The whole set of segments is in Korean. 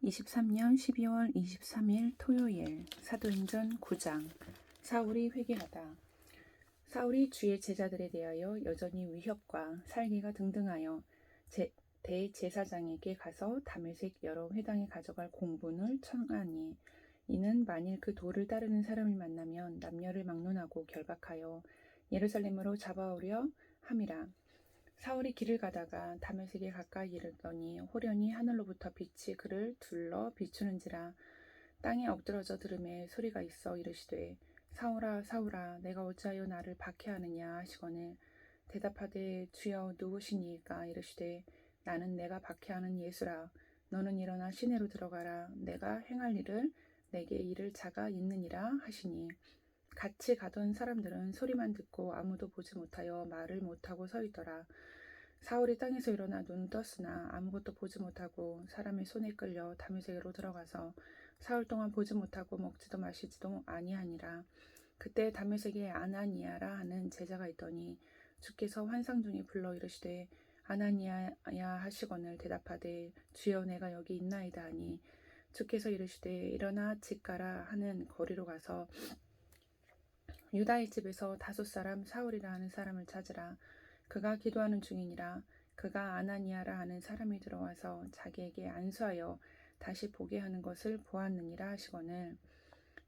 2023년 12월 23일 토요일 사도행전 9장 사울이 회개하다. 사울이 주의 제자들에 대하여 여전히 위협과 살기가 등등하여 대제사장에게 가서 다메섹 여러 회당에 가져갈 공분을 청하니 이는 만일 그 도를 따르는 사람을 만나면 남녀를 막론하고 결박하여 예루살렘으로 잡아오려 함이라. 사울이 길을 가다가 다메섹에 가까이 이르더니 호련히 하늘로부터 빛이 그를 둘러 비추는지라. 땅에 엎드러져 들음에 소리가 있어 이르시되 사울아 사울아 내가 어찌하여 나를 박해하느냐 하시거늘 대답하되 주여 누구시니이까 이르시되 나는 내가 박해하는 예수라. 너는 일어나 시내로 들어가라. 내가 행할 일을 내게 이를 자가 있느니라 하시니 같이 가던 사람들은 소리만 듣고 아무도 보지 못하여 말을 못하고 서 있더라. 사울이 땅에서 일어나 눈 떴으나 아무것도 보지 못하고 사람의 손에 끌려 다메섹으로 들어가서 사흘 동안 보지 못하고 먹지도 마시지도 아니하니라. 그때 다메섹에 아나니아라 하는 제자가 있더니 주께서 환상 중에 불러 이르시되 아나니아야 하시거늘 대답하되 주여 내가 여기 있나이다 하니 주께서 이르시되 일어나 집 가라 하는 거리로 가서 유다의 집에서 다섯 사람 사울이라 하는 사람을 찾으라. 그가 기도하는 중이니라. 그가 아나니아라 하는 사람이 들어와서 자기에게 안수하여 다시 보게 하는 것을 보았느니라 하시거늘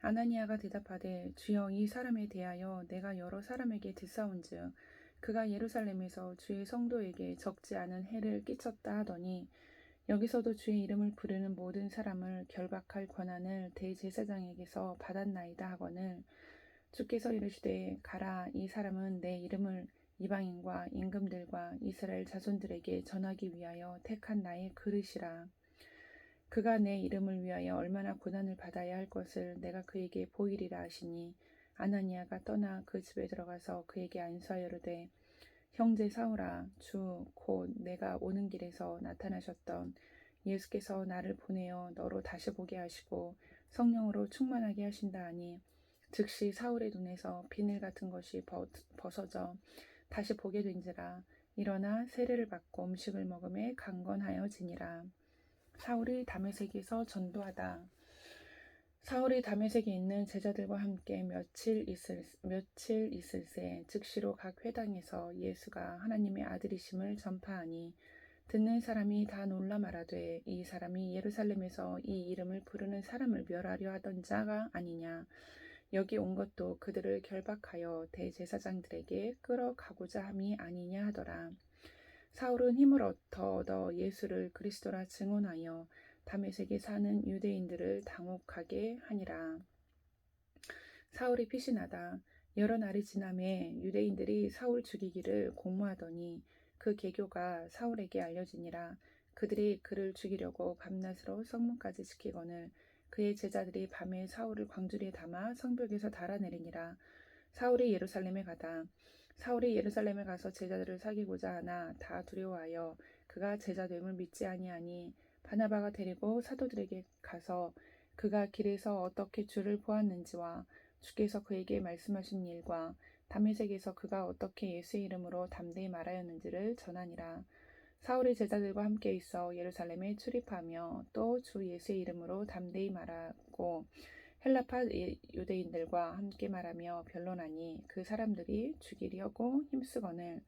아나니아가 대답하되 주여 이 사람에 대하여 내가 여러 사람에게 듣사온즉 그가 예루살렘에서 주의 성도에게 적지 않은 해를 끼쳤다 하더니 여기서도 주의 이름을 부르는 모든 사람을 결박할 권한을 대제사장에게서 받았나이다 하거늘 주께서 이르시되 가라. 이 사람은 내 이름을 이방인과 임금들과 이스라엘 자손들에게 전하기 위하여 택한 나의 그릇이라. 그가 내 이름을 위하여 얼마나 고난을 받아야 할 것을 내가 그에게 보이리라 하시니 아나니아가 떠나 그 집에 들어가서 그에게 안수하여 이르되 형제 사울아 주 곧 내가 오는 길에서 나타나셨던 예수께서 나를 보내어 너로 다시 보게 하시고 성령으로 충만하게 하신다 하니 즉시 사울의 눈에서 비늘 같은 것이 벗어져 다시 보게 된지라. 일어나 세례를 받고 음식을 먹음에 강건하여지니라. 사울이 다메섹에서 전도하다. 사울이 다메섹에 있는 제자들과 함께 며칠 있을새 즉시로 각 회당에서 예수가 하나님의 아들이심을 전파하니 듣는 사람이 다 놀라 말하되 이 사람이 예루살렘에서 이 이름을 부르는 사람을 멸하려 하던 자가 아니냐. 여기 온 것도 그들을 결박하여 대제사장들에게 끌어가고자 함이 아니냐 하더라. 사울은 힘을 더 얻어 예수를 그리스도라 증언하여 다메섹에 사는 유대인들을 당혹하게 하니라. 사울이 피신하다. 여러 날이 지나매 유대인들이 사울 죽이기를 공모하더니 그 계교가 사울에게 알려지니라. 그들이 그를 죽이려고 밤낮으로 성문까지 지키거늘 그의 제자들이 밤에 사울을 광주리에 담아 성벽에서 달아내리니라. 사울이 예루살렘에 가다. 사울이 예루살렘에 가서 제자들을 사귀고자 하나 다 두려워하여 그가 제자됨을 믿지 아니하니 바나바가 데리고 사도들에게 가서 그가 길에서 어떻게 주를 보았는지와 주께서 그에게 말씀하신 일과 다메섹에서 그가 어떻게 예수의 이름으로 담대히 말하였는지를 전하니라. 사울이 제자들과 함께 있어 예루살렘에 출입하며 또 주 예수의 이름으로 담대히 말하고 헬라파 유대인들과 함께 말하며 변론하니 그 사람들이 죽이려고 힘쓰거늘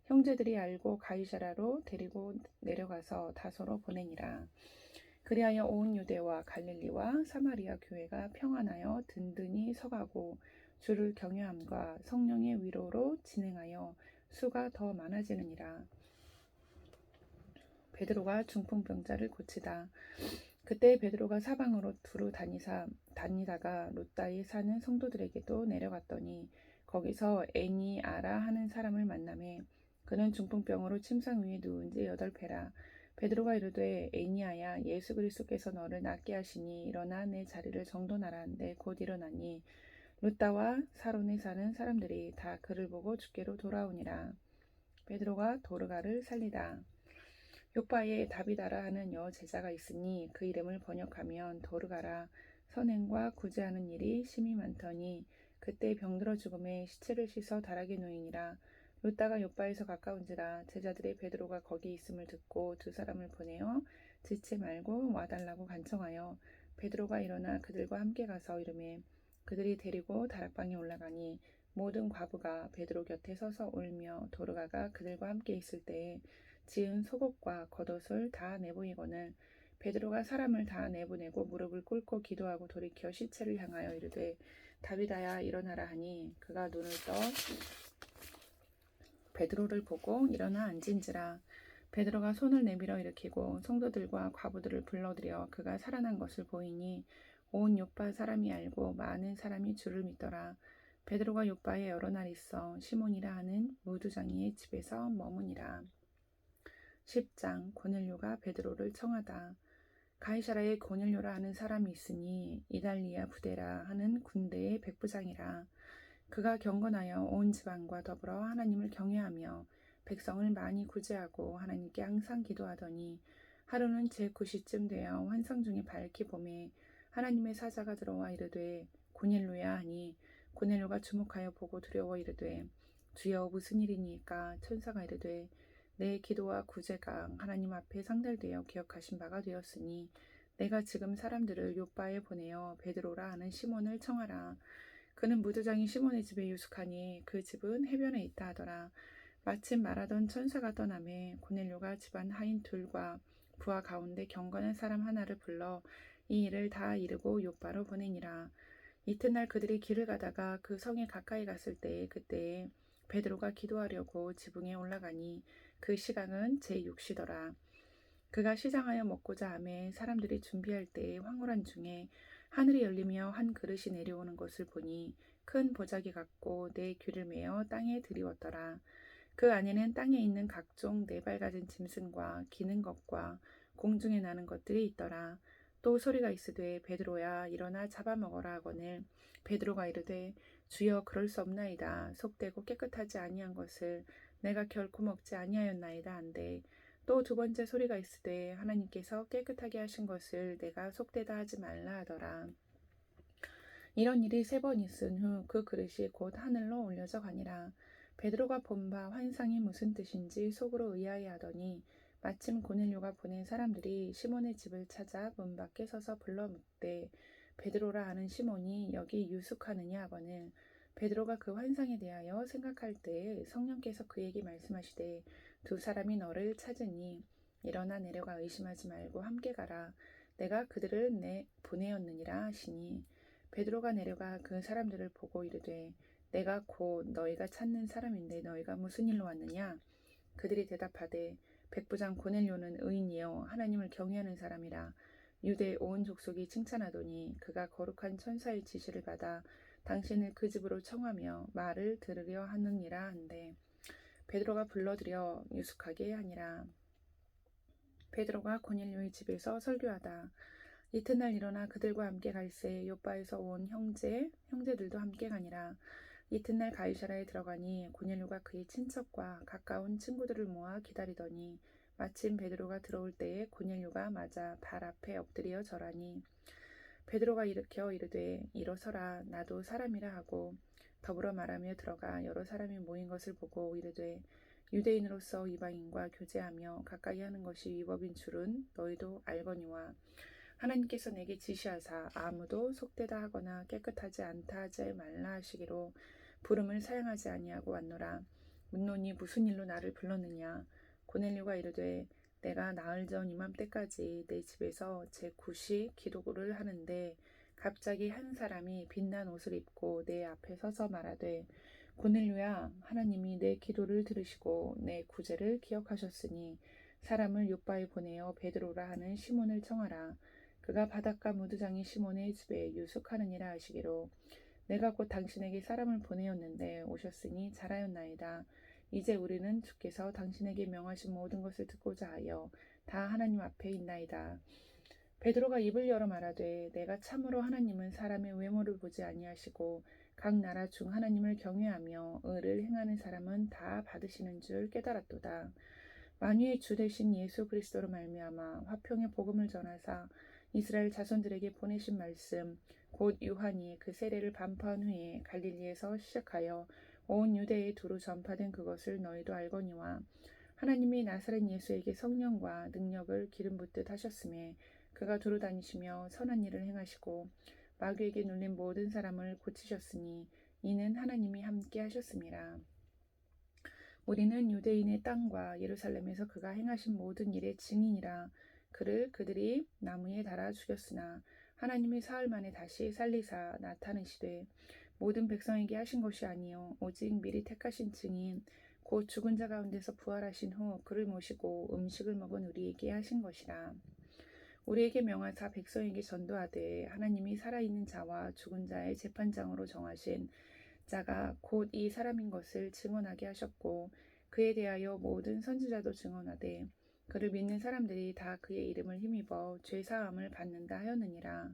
형제들이 알고 가이사라로 데리고 내려가서 다소로 보내니라. 그리하여 온 유대와 갈릴리와 사마리아 교회가 평안하여 든든히 서가고 주를 경외함과 성령의 위로로 진행하여 수가 더 많아지느니라. 베드로가 중풍병자를 고치다. 그때 베드로가 사방으로 두루 다니다가 롯다에 사는 성도들에게도 내려갔더니 거기서 애니아라 하는 사람을 만나매 그는 중풍병으로 침상 위에 누운 지 8회라. 베드로가 이르되 애니아야 예수 그리스도께서 너를 낫게 하시니 일어나 내 자리를 정돈하라 한데 곧 일어나니 룻다와 사론에 사는 사람들이 다 그를 보고 주께로 돌아오니라. 베드로가 도르가를 살리다. 요바에 다비다라 하는 여제자가 있으니 그 이름을 번역하면 도르가라. 선행과 구제하는 일이 심히 많더니 그때 병들어 죽음에 시체를 씻어 다락에 놓이니라. 룻다가 요바에서 가까운지라. 제자들의 베드로가 거기 있음을 듣고 두 사람을 보내어 지체 말고 와달라고 간청하여 베드로가 일어나 그들과 함께 가서 이르매 그들이 데리고 다락방에 올라가니 모든 과부가 베드로 곁에 서서 울며 도르가가 그들과 함께 있을 때에 지은 속옷과 겉옷을 다 내보이거늘 베드로가 사람을 다 내보내고 무릎을 꿇고 기도하고 돌이켜 시체를 향하여 이르되 다비다야 일어나라 하니 그가 눈을 떠 베드로를 보고 일어나 앉은지라 베드로가 손을 내밀어 일으키고 성도들과 과부들을 불러들여 그가 살아난 것을 보이니 온 요파 사람이 알고 많은 사람이 주를 믿더라. 베드로가 요파에 여러 날 있어 시몬이라 하는 무두장이의 집에서 머무니라. 10장 고넬료가 베드로를 청하다. 가이사라에 고넬료라 하는 사람이 있으니 이달리아 부대라 하는 군대의 백부장이라. 그가 경건하여 온 지방과 더불어 하나님을 경외하며 백성을 많이 구제하고 하나님께 항상 기도하더니 하루는 제9시쯤 되어 환상 중에 밝히 보매 하나님의 사자가 들어와 이르되 고넬료야 하니 고넬료가 주목하여 보고 두려워 이르되 주여 무슨 일이니까 천사가 이르되 내 기도와 구제가 하나님 앞에 상달되어 기억하신 바가 되었으니 내가 지금 사람들을 요바에 보내어 베드로라 하는 시몬을 청하라. 그는 무두장이 시몬의 집에 유숙하니 그 집은 해변에 있다 하더라. 마침 말하던 천사가 떠나매 고넬료가 집안 하인 둘과 부하 가운데 경건한 사람 하나를 불러 이 일을 다 이르고 요바로 보내니라. 이튿날 그들이 길을 가다가 그 성에 가까이 갔을 때에 그때에 베드로가 기도하려고 지붕에 올라가니 그 시각은 제6시더라. 그가 시장하여 먹고자 하매 사람들이 준비할 때에 황홀한 중에 하늘이 열리며 한 그릇이 내려오는 것을 보니 큰 보자기 같고 네 귀를 메어 땅에 들이웠더라. 그 안에는 땅에 있는 각종 네 발 가진 짐승과 기는 것과 공중에 나는 것들이 있더라. 또 소리가 있으되 베드로야 일어나 잡아먹어라 하거늘 베드로가 이르되 주여 그럴 수 없나이다. 속되고 깨끗하지 아니한 것을 내가 결코 먹지 아니하였나이다 한데 또 두 번째 소리가 있으되 하나님께서 깨끗하게 하신 것을 내가 속되다 하지 말라 하더라. 이런 일이 3번 있은 후 그 그릇이 곧 하늘로 올려져 가니라. 베드로가 본 바 환상이 무슨 뜻인지 속으로 의아해하더니 마침 고넬료가 보낸 사람들이 시몬의 집을 찾아 문 밖에 서서 불러 묻되 베드로라 하는 시몬이 여기 유숙하느냐 하거늘 베드로가 그 환상에 대하여 생각할 때에 성령께서 그에게 말씀하시되 두 사람이 너를 찾으니 일어나 내려가 의심하지 말고 함께 가라. 내가 그들을 보내었느니라 하시니 베드로가 내려가 그 사람들을 보고 이르되 내가 곧 너희가 찾는 사람인데 너희가 무슨 일로 왔느냐? 그들이 대답하되 백부장 고넬료는 의인이요 하나님을 경외하는 사람이라 유대 온 족속이 칭찬하더니 그가 거룩한 천사의 지시를 받아 당신을 그 집으로 청하며 말을 들으려 하느니라 한데 베드로가 불러들여 유숙하게 하니라. 베드로가 고넬료의 집에서 설교하다. 이튿날 일어나 그들과 함께 갈새 요바에서 온 형제들도 함께 가니라. 이튿날 가이사라에 들어가니 고넬료가 그의 친척과 가까운 친구들을 모아 기다리더니 마침 베드로가 들어올 때에 고넬료가 맞아 발 앞에 엎드려 절하니 베드로가 일으켜 이르되 일어서라 나도 사람이라 하고 더불어 말하며 들어가 여러 사람이 모인 것을 보고 이르되 유대인으로서 이방인과 교제하며 가까이 하는 것이 위법인 줄은 너희도 알거니와 하나님께서 내게 지시하사 아무도 속되다 하거나 깨끗하지 않다 하지 말라 하시기로 부름을 사양하지 아니하고 왔노라. 묻노니 무슨 일로 나를 불렀느냐? 고넬료가 이르되 내가 나흘 전 이맘때까지 내 집에서 제9시 기도를 하는데 갑자기 한 사람이 빛난 옷을 입고 내 앞에 서서 말하되 고넬료야 하나님이 내 기도를 들으시고 내 구제를 기억하셨으니 사람을 요바에 보내어 베드로라 하는 시몬을 청하라. 그가 바닷가 무두장이 시몬의 집에 유숙하느니라 하시기로 내가 곧 당신에게 사람을 보내었는데 오셨으니 잘하였나이다. 이제 우리는 주께서 당신에게 명하신 모든 것을 듣고자 하여 다 하나님 앞에 있나이다. 베드로가 입을 열어 말하되 내가 참으로 하나님은 사람의 외모를 보지 아니하시고 각 나라 중 하나님을 경외하며 의를 행하는 사람은 다 받으시는 줄 깨달았도다. 만유의 주 되신 예수 그리스도로 말미암아 화평의 복음을 전하사 이스라엘 자손들에게 보내신 말씀 곧 요한이 그 세례를 반포한 후에 갈릴리에서 시작하여 온 유대에 두루 전파된 그것을 너희도 알거니와 하나님이 나사렛 예수에게 성령과 능력을 기름 붓듯 하셨음에 그가 두루 다니시며 선한 일을 행하시고 마귀에게 눌린 모든 사람을 고치셨으니 이는 하나님이 함께 하셨음이라. 우리는 유대인의 땅과 예루살렘에서 그가 행하신 모든 일의 증인이라. 그를 그들이 나무에 달아 죽였으나 하나님이 사흘 만에 다시 살리사 나타내시되 모든 백성에게 하신 것이 아니요 오직 미리 택하신 증인 곧 죽은 자 가운데서 부활하신 후 그를 모시고 음식을 먹은 우리에게 하신 것이라. 우리에게 명하사 백성에게 전도하되 하나님이 살아있는 자와 죽은 자의 재판장으로 정하신 자가 곧 이 사람인 것을 증언하게 하셨고 그에 대하여 모든 선지자도 증언하되 그를 믿는 사람들이 다 그의 이름을 힘입어 죄사함을 받는다 하였느니라.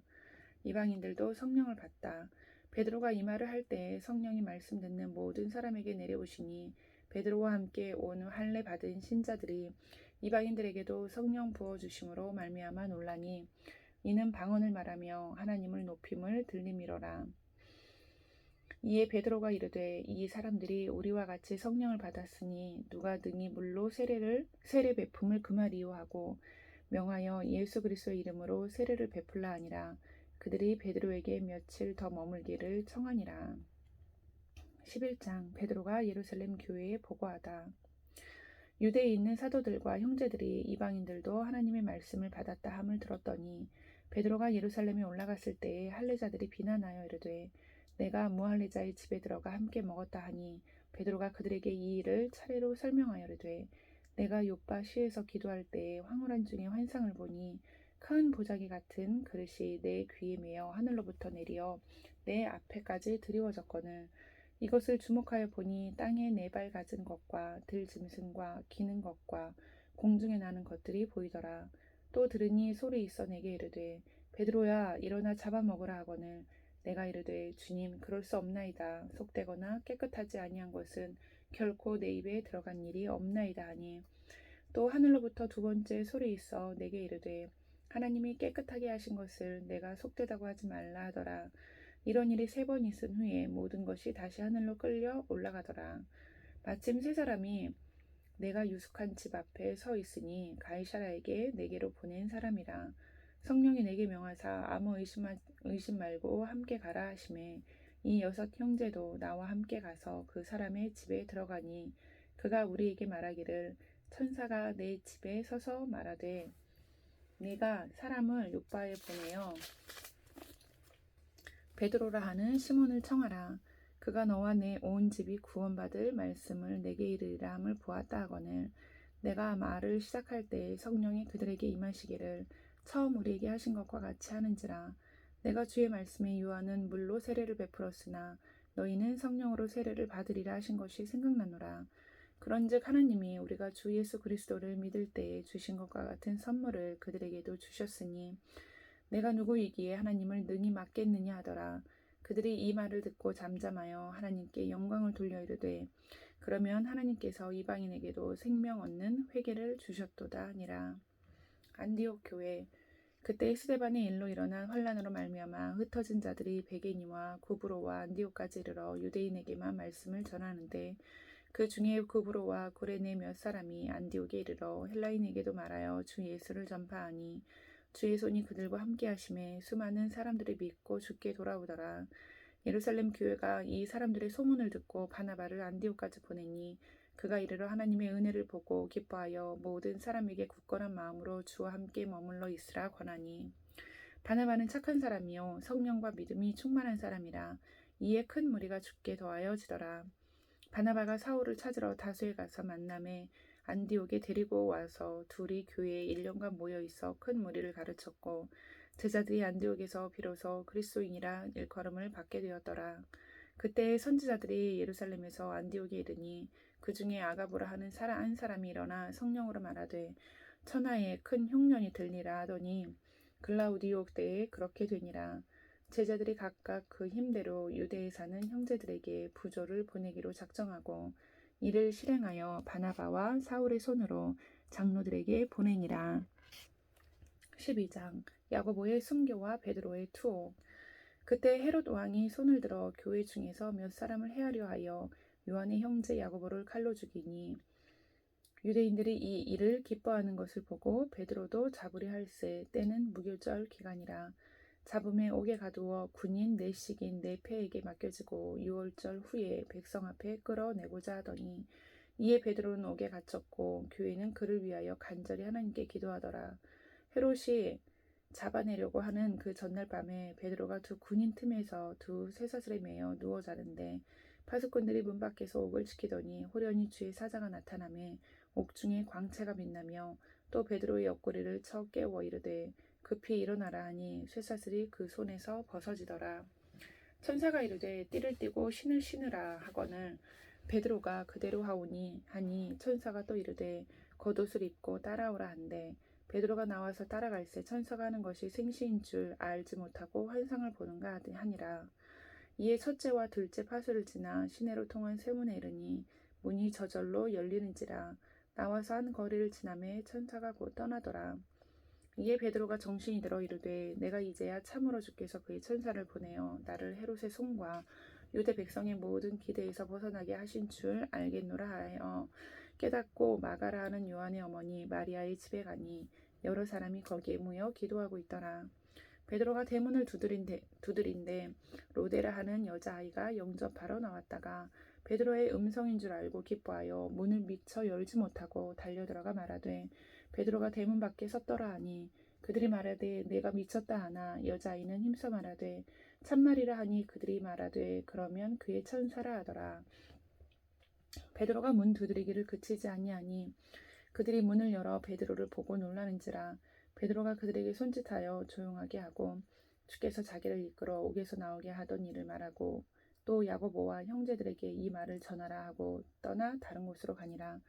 이방인들도 성령을 받다. 베드로가 이 말을 할 때에 성령이 말씀 듣는 모든 사람에게 내려오시니 베드로와 함께 온 할례 받은 신자들이 이방인들에게도 성령 부어 주심으로 말미암아 놀라니 이는 방언을 말하며 하나님을 높임을 들림이로라. 이에 베드로가 이르되 이 사람들이 우리와 같이 성령을 받았으니 누가 능히 물로 세례 베품을 금하리요 하고 명하여 예수 그리스도의 이름으로 세례를 베풀라 하니라. 그들이 베드로에게 며칠 더 머물기를 청하니라. 11장 베드로가 예루살렘 교회에 보고하다. 유대에 있는 사도들과 형제들이 이방인들도 하나님의 말씀을 받았다 함을 들었더니 베드로가 예루살렘에 올라갔을 때에 할례자들이 비난하여 이르되 내가 무할례자의 집에 들어가 함께 먹었다 하니 베드로가 그들에게 이 일을 차례로 설명하여 이르되 내가 요파 시에서 기도할 때에 황홀한 중에 환상을 보니 큰 보자기 같은 그릇이 내 귀에 매어 하늘로부터 내리어 내 앞에까지 드리워졌거늘 이것을 주목하여 보니 땅에 네 발 가진 것과 들짐승과 기는 것과 공중에 나는 것들이 보이더라. 또 들으니 소리 있어 내게 이르되 베드로야 일어나 잡아먹으라 하거늘 내가 이르되 주님 그럴 수 없나이다. 속되거나 깨끗하지 아니한 것은 결코 내 입에 들어간 일이 없나이다 하니 또 하늘로부터 두 번째 소리 있어 내게 이르되 하나님이 깨끗하게 하신 것을 내가 속되다고 하지 말라 하더라. 이런 일이 3번 있은 후에 모든 것이 다시 하늘로 끌려 올라가더라. 마침 세 사람이 내가 유숙한 집 앞에 서 있으니 가이사라에게 내게로 보낸 사람이라. 성령이 내게 명하사 아무 의심 말고 함께 가라 하시매 이 6 형제도 나와 함께 가서 그 사람의 집에 들어가니 그가 우리에게 말하기를 천사가 내 집에 서서 말하되 네가 사람을 요파에 보내어 베드로라 하는 시몬을 청하라. 그가 너와 내 온 집이 구원받을 말씀을 내게 이르리라 함을 보았다 하거늘 내가 말을 시작할 때 성령이 그들에게 임하시기를 처음 우리에게 하신 것과 같이 하는지라. 내가 주의 말씀에 요한은 물로 세례를 베풀었으나 너희는 성령으로 세례를 받으리라 하신 것이 생각나노라. 그런즉 하나님이 우리가 주 예수 그리스도를 믿을 때에 주신 것과 같은 선물을 그들에게도 주셨으니 내가 누구이기에 하나님을 능히 맡겠느냐 하더라. 그들이 이 말을 듣고 잠잠하여 하나님께 영광을 돌려 이르되 그러면 하나님께서 이방인에게도 생명 얻는 회개를 주셨도다 하니라. 안디옥 교회. 그때 스데반의 일로 일어난 환란으로 말미암아 흩어진 자들이 베게니와 구브로와 안디옥까지 이르러 유대인에게만 말씀을 전하는데 그 중에 구브로와 구레네 몇 사람이 안디옥에 이르러 헬라인에게도 말하여 주 예수를 전파하니 주의 손이 그들과 함께 하심에 수많은 사람들이 믿고 주께 돌아오더라. 예루살렘 교회가 이 사람들의 소문을 듣고 바나바를 안디옥까지 보내니 그가 이르러 하나님의 은혜를 보고 기뻐하여 모든 사람에게 굳건한 마음으로 주와 함께 머물러 있으라 권하니 바나바는 착한 사람이요 성령과 믿음이 충만한 사람이라. 이에 큰 무리가 주께 더하여 지더라. 바나바가 사울을 찾으러 다소에 가서 만남에 안디옥에 데리고 와서 둘이 교회에 1년간 모여 있어 큰 무리를 가르쳤고 제자들이 안디옥에서 비로소 그리스도인이라 일컬음을 받게 되었더라. 그때 선지자들이 예루살렘에서 안디옥에 이르니 그 중에 아가보라 하는 한 사람이 일어나 성령으로 말하되 천하에 큰 흉년이 들리라 하더니 글라우디오 때에 그렇게 되니라. 제자들이 각각 그 힘대로 유대에 사는 형제들에게 부조를 보내기로 작정하고 이를 실행하여 바나바와 사울의 손으로 장로들에게 보내니라. 12장 야고보의 순교와 베드로의 투옥. 그때 헤롯 왕이 손을 들어 교회 중에서 몇 사람을 해하려 하여 요한의 형제 야고보를 칼로 죽이니 유대인들이 이 일을 기뻐하는 것을 보고 베드로도 잡으려 할세. 때는 무교절 기간이라. 잡음에 옥에 가두어 군인 내식인 네 패에게 맡겨지고 6월절 후에 백성 앞에 끌어내고자 하더니 이에 베드로는 옥에 갇혔고 교회는 그를 위하여 간절히 하나님께 기도하더라. 헤롯이 잡아내려고 하는 그 전날 밤에 베드로가 두 군인 틈에서 두 쇠사슬에 매여 누워 자는데 파수꾼들이 문 밖에서 옥을 지키더니 호련히 주의 사자가 나타나매 옥중에 광채가 빛나며 또 베드로의 옆구리를 쳐 깨워 이르되 급히 일어나라 하니 쇠사슬이 그 손에서 벗어지더라. 천사가 이르되 띠를 띠고 신을 신으라 하거늘 베드로가 그대로 하오니 하니 천사가 또 이르되 겉옷을 입고 따라오라 한대 베드로가 나와서 따라갈새 천사가 하는 것이 생시인 줄 알지 못하고 환상을 보는가 하니라. 이에 첫째와 둘째 파수를 지나 시내로 통한 쇠문에 이르니 문이 저절로 열리는지라. 나와서 한 거리를 지나매 천사가 곧 떠나더라. 이에 베드로가 정신이 들어 이르되 내가 이제야 참으로 주께서 그의 천사를 보내어 나를 헤롯의 손과 유대 백성의 모든 기대에서 벗어나게 하신 줄 알겠노라 하여 깨닫고 마가라 하는 요한의 어머니 마리아의 집에 가니 여러 사람이 거기에 모여 기도하고 있더라. 베드로가 대문을 두드린데 로데라 하는 여자아이가 영접하러 나왔다가 베드로의 음성인 줄 알고 기뻐하여 문을 미처 열지 못하고 달려들어가 말하되 베드로가 대문 밖에 섰더라 하니 그들이 말하되 내가 미쳤다 하나 여자아이는 힘써 말하되 참말이라 하니 그들이 말하되 그러면 그의 천사라 하더라. 베드로가 문 두드리기를 그치지 아니하니 그들이 문을 열어 베드로를 보고 놀라는지라. 베드로가 그들에게 손짓하여 조용하게 하고 주께서 자기를 이끌어 옥에서 나오게 하던 일을 말하고 또 야고보와 형제들에게 이 말을 전하라 하고 떠나 다른 곳으로 가니라.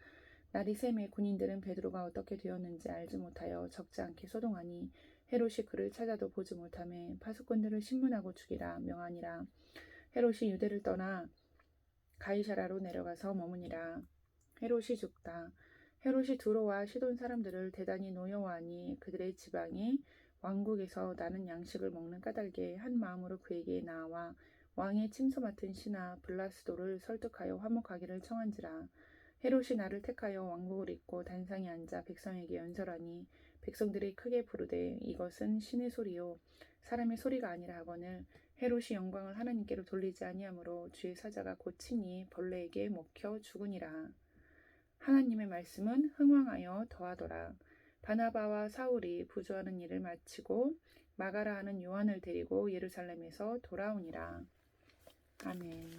날이 새매 군인들은 베드로가 어떻게 되었는지 알지 못하여 적지 않게 소동하니 헤롯이 그를 찾아도 보지 못하매 파수꾼들을 신문하고 죽이라 명하니라. 헤롯이 유대를 떠나 가이사라로 내려가서 머무니라. 헤롯이 죽다. 헤롯이 두로와 시돈 사람들을 대단히 노여워하니 그들의 지방이 왕국에서 나는 양식을 먹는 까닭에 한 마음으로 그에게 나와 왕의 침소 맡은 신하 블라스도를 설득하여 화목하기를 청한지라. 헤롯이 나를 택하여 왕복을 입고 단상에 앉아 백성에게 연설하니 백성들이 크게 부르되 이것은 신의 소리요 사람의 소리가 아니라 하거늘 헤롯이 영광을 하나님께로 돌리지 아니하므로 주의 사자가 곧 친히 벌레에게 먹혀 죽으니라. 하나님의 말씀은 흥왕하여 더하더라. 바나바와 사울이 부조하는 일을 마치고 마가라 하는 요한을 데리고 예루살렘에서 돌아오니라. 아멘.